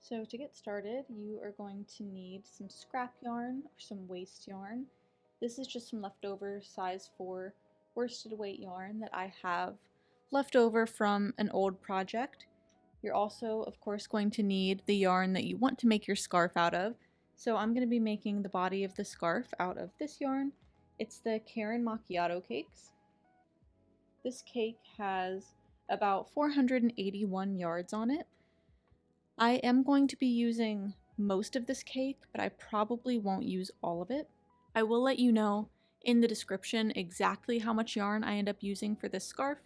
So to get started, you are going to need some scrap yarn or some waste yarn. This is just some leftover size 4 worsted weight yarn that I have left over from an old project. You're also, of course, going to need the yarn that you want to make your scarf out of. So I'm going to be making the body of the scarf out of this yarn. It's the Karen Macchiato cakes. This cake has about 481 yards on it. I am going to be using most of this cake, but I probably won't use all of it. I will let you know in the description exactly how much yarn I end up using for this scarf,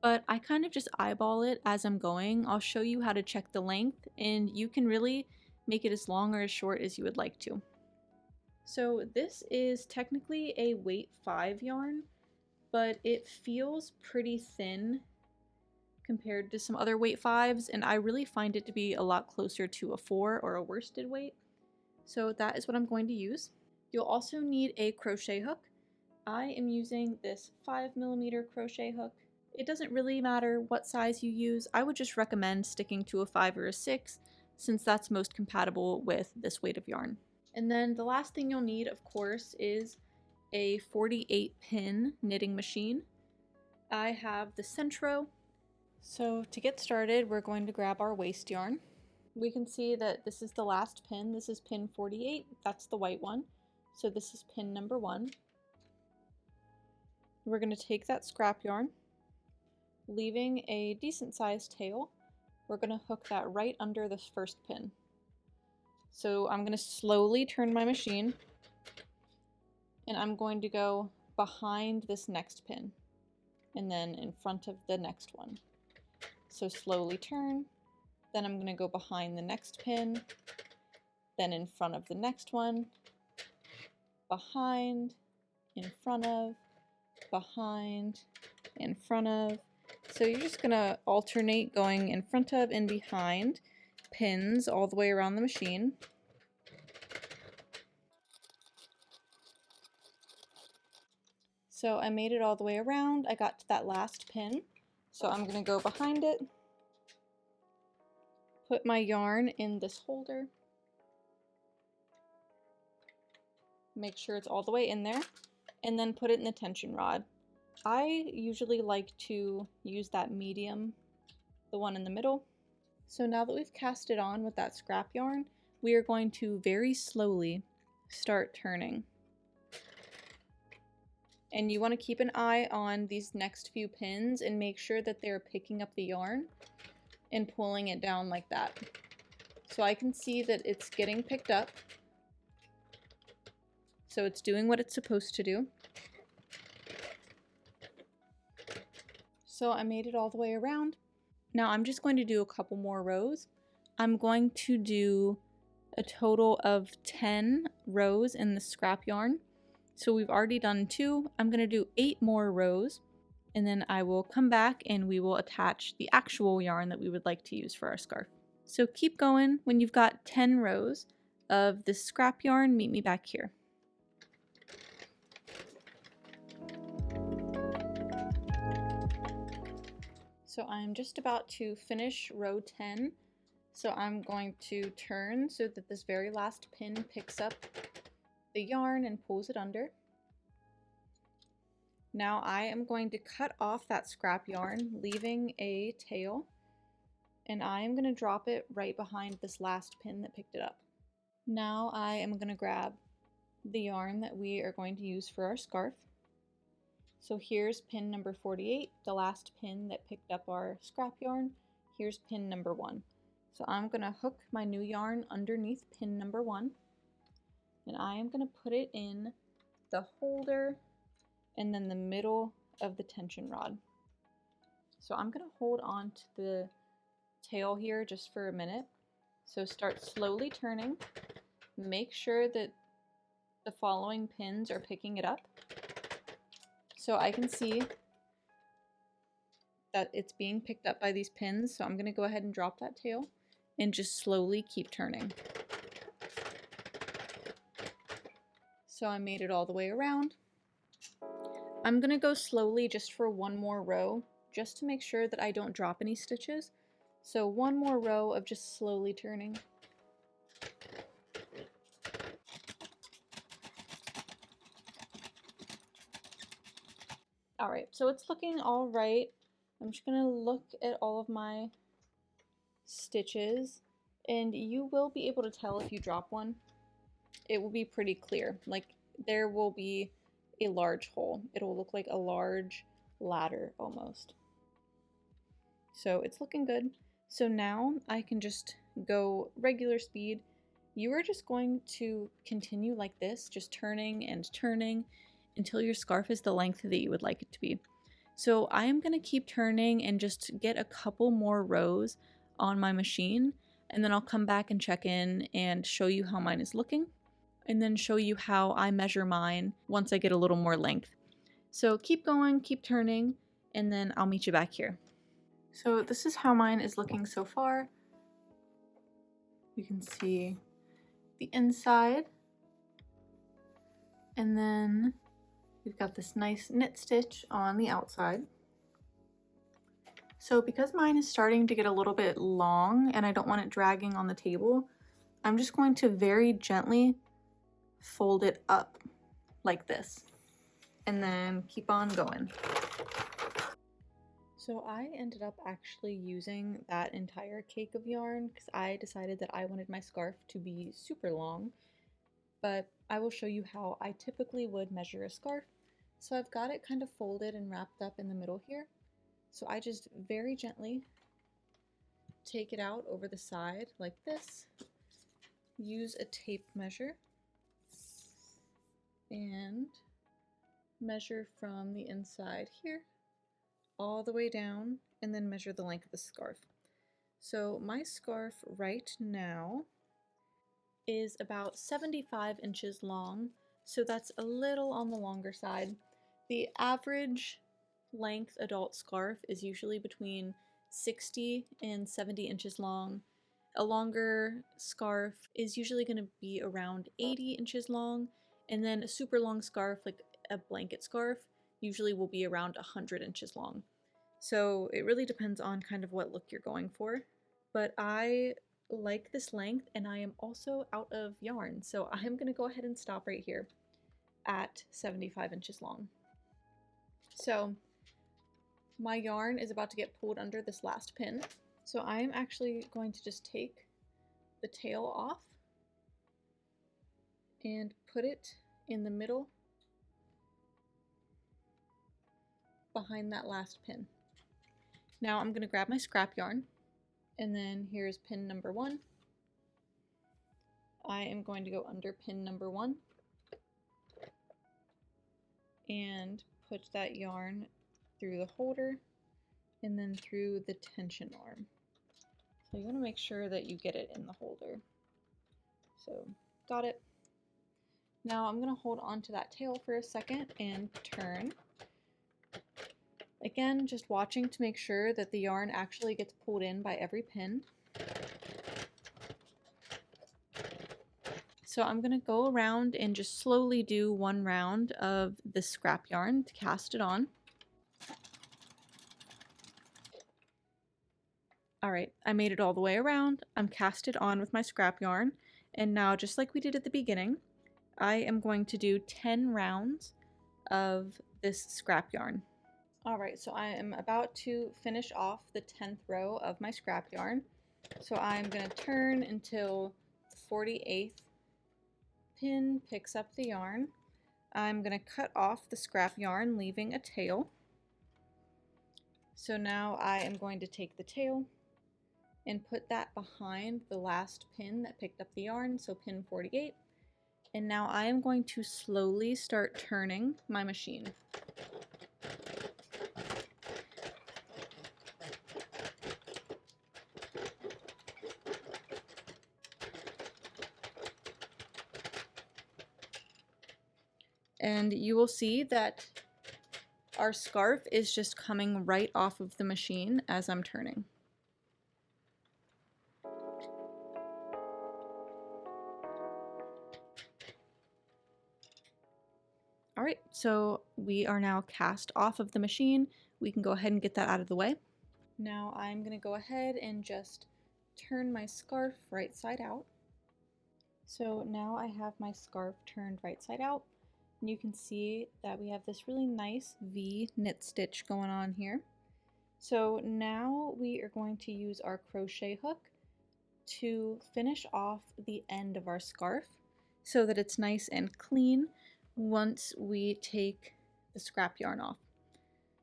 but I kind of just eyeball it as I'm going. I'll show you how to check the length, and you can really make it as long or as short as you would like to. So this is technically a weight 5 yarn, but it feels pretty thin compared to some other weight 5s, and I really find it to be a lot closer to a 4 or a worsted weight. So that is what I'm going to use. You'll also need a crochet hook. I am using this 5mm crochet hook. It doesn't really matter what size you use. I would just recommend sticking to a 5 or a 6 since that's most compatible with this weight of yarn. And then the last thing you'll need, of course, is a 48 pin knitting machine. I have the Sentro. So to get started, we're going to grab our waste yarn. We can see that this is the last pin. This is pin 48. That's the white one. So this is pin number 1. We're going to take that scrap yarn, leaving a decent sized tail. We're going to hook that right under this first pin. So I'm going to slowly turn my machine, and I'm going to go behind this next pin, and then in front of the next one. So slowly turn, then I'm going to go behind the next pin, then in front of the next one, behind, in front of, behind, in front of. So you're just going to alternate going in front of and behind pins all the way around the machine. So I made it all the way around. I got to that last pin. So I'm going to go behind it, put my yarn in this holder, make sure it's all the way in there, and then put it in the tension rod. I usually like to use that medium, the one in the middle. So now that we've cast it on with that scrap yarn, we are going to very slowly start turning. And you want to keep an eye on these next few pins and make sure that they're picking up the yarn and pulling it down like that. So I can see that it's getting picked up. So it's doing what it's supposed to do. So I made it all the way around. Now I'm just going to do a couple more rows. I'm going to do a total of 10 rows in the scrap yarn. So we've already done 2. I'm going to do 8 more rows, and then I will come back and we will attach the actual yarn that we would like to use for our scarf. So keep going. When you've got 10 rows of this scrap yarn, meet me back here. So I'm just about to finish row 10. So I'm going to turn so that this very last pin picks up the yarn and pulls it under. Now I am going to cut off that scrap yarn, leaving a tail, and I am going to drop it right behind this last pin that picked it up. Now I am going to grab the yarn that we are going to use for our scarf. So here's pin number 48, the last pin that picked up our scrap yarn. Here's pin number 1. So I'm going to hook my new yarn underneath pin number 1, and I am going to put it in the holder and then the middle of the tension rod. So I'm going to hold on to the tail here just for a minute. So start slowly turning. Make sure that the following pins are picking it up. So I can see that it's being picked up by these pins. So I'm going to go ahead and drop that tail and just slowly keep turning. So I made it all the way around. I'm going to go slowly just for one more row, just to make sure that I don't drop any stitches. So one more row of just slowly turning. All right, so it's looking all right. I'm just gonna look at all of my stitches, and you will be able to tell if you drop one. It will be pretty clear. Like, there will be a large hole. It'll look like a large ladder almost. So it's looking good. So now I can just go regular speed. You are just going to continue like this, just turning and turning until your scarf is the length that you would like it to be. So I am going to keep turning and just get a couple more rows on my machine, and then I'll come back and check in and show you how mine is looking, and then show you how I measure mine once I get a little more length. So keep going, keep turning, and then I'll meet you back here. So this is how mine is looking so far. You can see the inside, and then we've got this nice knit stitch on the outside. So because mine is starting to get a little bit long and I don't want it dragging on the table, I'm just going to very gently fold it up like this and then keep on going. So I ended up actually using that entire cake of yarn because I decided that I wanted my scarf to be super long, but I will show you how I typically would measure a scarf. So I've got it kind of folded and wrapped up in the middle here. So I just very gently take it out over the side like this, use a tape measure, and measure from the inside here all the way down, and then measure the length of the scarf. So my scarf right now is about 75 inches long, so that's a little on the longer side. The average length adult scarf is usually between 60 and 70 inches long. A longer scarf is usually going to be around 80 inches long, and then a super long scarf, like a blanket scarf, usually will be around 100 inches long. So it really depends on kind of what look you're going for. But I like this length, and I am also out of yarn, so I'm going to go ahead and stop right here at 75 inches long. So my yarn is about to get pulled under this last pin, so I am actually going to just take the tail off and put it in the middle behind that last pin. Now I'm going to grab my scrap yarn, and then here's pin number 1. I am going to go under pin number 1 and put that yarn through the holder and then through the tension arm. So you want to make sure that you get it in the holder. So got it. Now I'm going to hold on to that tail for a second and turn. Again, just watching to make sure that the yarn actually gets pulled in by every pin. So I'm going to go around and just slowly do one round of the scrap yarn to cast it on. All right, I made it all the way around. I'm cast it on with my scrap yarn. And now, just like we did at the beginning, I am going to do 10 rounds of this scrap yarn. All right, so I am about to finish off the 10th row of my scrap yarn. So I'm going to turn until the 48th pin picks up the yarn. I'm going to cut off the scrap yarn, leaving a tail. So now I am going to take the tail and put that behind the last pin that picked up the yarn, so pin 48. And now I am going to slowly start turning my machine. And you will see that our scarf is just coming right off of the machine as I'm turning. All right, so we are now cast off of the machine. We can go ahead and get that out of the way. Now I'm going to go ahead and just turn my scarf right side out. So now I have my scarf turned right side out, and you can see that we have this really nice V knit stitch going on here. So now we are going to use our crochet hook to finish off the end of our scarf so that it's nice and clean once we take the scrap yarn off.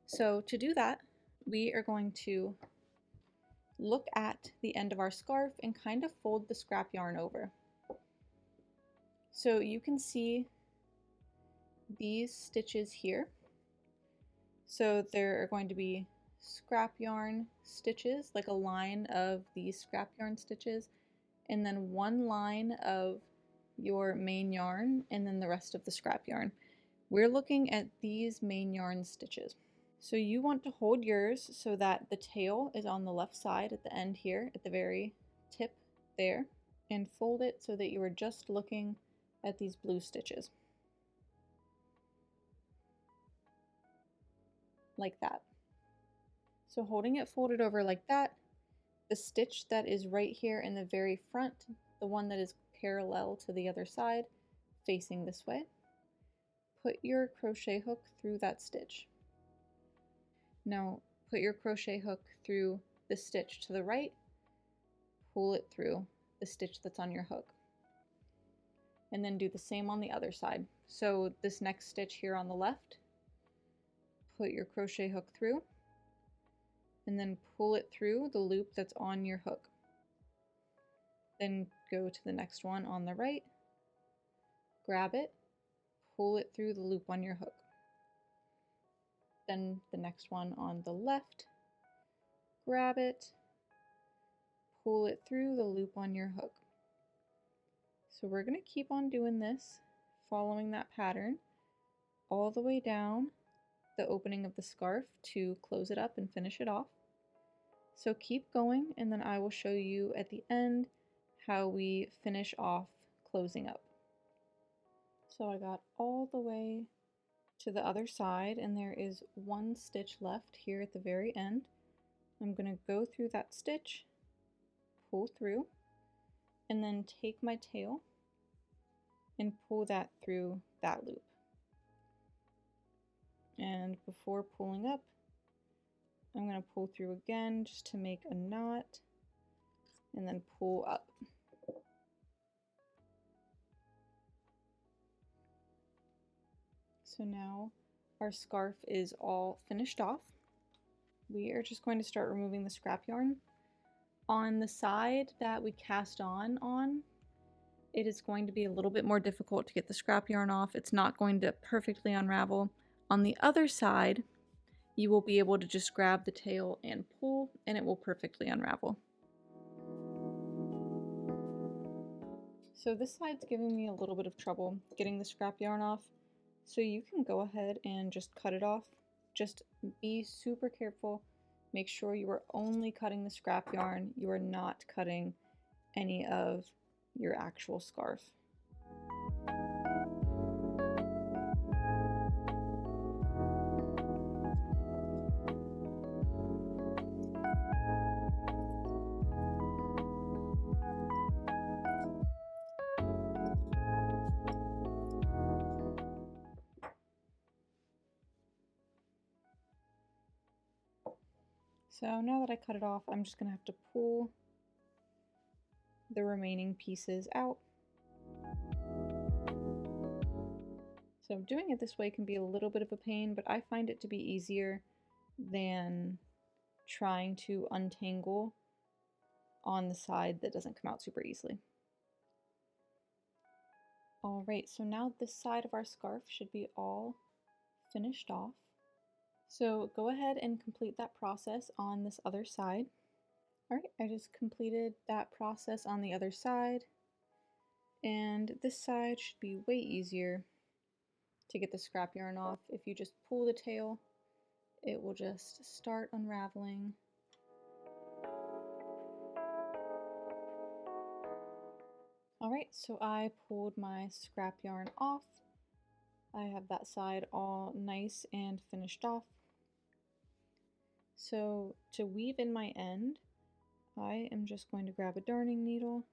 So to do that, we are going to look at the end of our scarf and kind of fold the scrap yarn over. So you can see these stitches here. So there are going to be scrap yarn stitches, like a line of these scrap yarn stitches, and then one line of your main yarn, and then the rest of the scrap yarn. We're looking at these main yarn stitches. So you want to hold yours so that the tail is on the left side at the end here, at the very tip there, and fold it so that you are just looking at these blue stitches. Like that. So holding it folded over like that, the stitch that is right here in the very front, the one that is parallel to the other side, facing this way, put your crochet hook through that stitch. Now put your crochet hook through the stitch to the right, pull it through the stitch that's on your hook. And then do the same on the other side. So this next stitch here on the left, put your crochet hook through, and then pull it through the loop that's on your hook. Then go to the next one on the right, grab it, pull it through the loop on your hook. Then the next one on the left, grab it, pull it through the loop on your hook. So we're going to keep on doing this, following that pattern, all the way down the opening of the scarf to close it up and finish it off. So keep going, and then I will show you at the end how we finish off closing up. So I got all the way to the other side, and there is one stitch left here at the very end. I'm going to go through that stitch, pull through, and then take my tail and pull that through that loop. And before pulling up, I'm going to pull through again just to make a knot, and then pull up. So now our scarf is all finished off. We are just going to start removing the scrap yarn. On the side that we cast on, it is going to be a little bit more difficult to get the scrap yarn off. It's not going to perfectly unravel. On the other side, you will be able to just grab the tail and pull, and it will perfectly unravel. So this side's giving me a little bit of trouble getting the scrap yarn off. So you can go ahead and just cut it off. Just be super careful. Make sure you are only cutting the scrap yarn. You are not cutting any of your actual scarf. So now that I cut it off, I'm just going to have to pull the remaining pieces out. So doing it this way can be a little bit of a pain, but I find it to be easier than trying to untangle on the side that doesn't come out super easily. Alright, so now this side of our scarf should be all finished off. So go ahead and complete that process on this other side. Alright, I just completed that process on the other side, and this side should be way easier to get the scrap yarn off. If you just pull the tail, it will just start unraveling. Alright, so I pulled my scrap yarn off. I have that side all nice and finished off. So to weave in my end, I am just going to grab a darning needle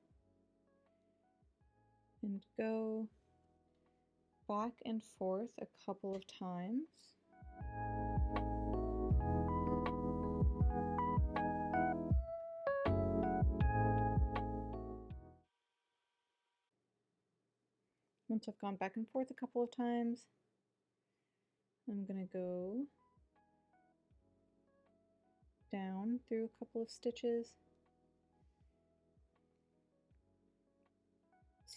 and go back and forth a couple of times. Once I've gone back and forth a couple of times, I'm going to go down through a couple of stitches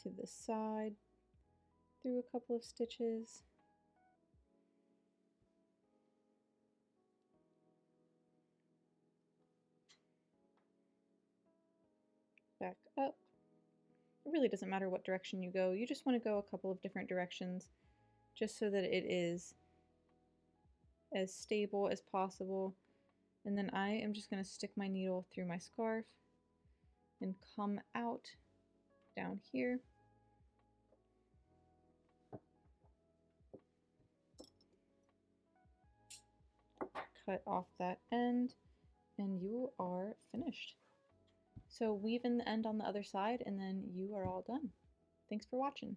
to the side through a couple of stitches, back up. It really doesn't matter what direction you go. You just want to go a couple of different directions just so that it is as stable as possible. And then I am just going to stick my needle through my scarf and come out down here. Cut off that end and you are finished. So weave in the end on the other side and then you are all done. Thanks for watching.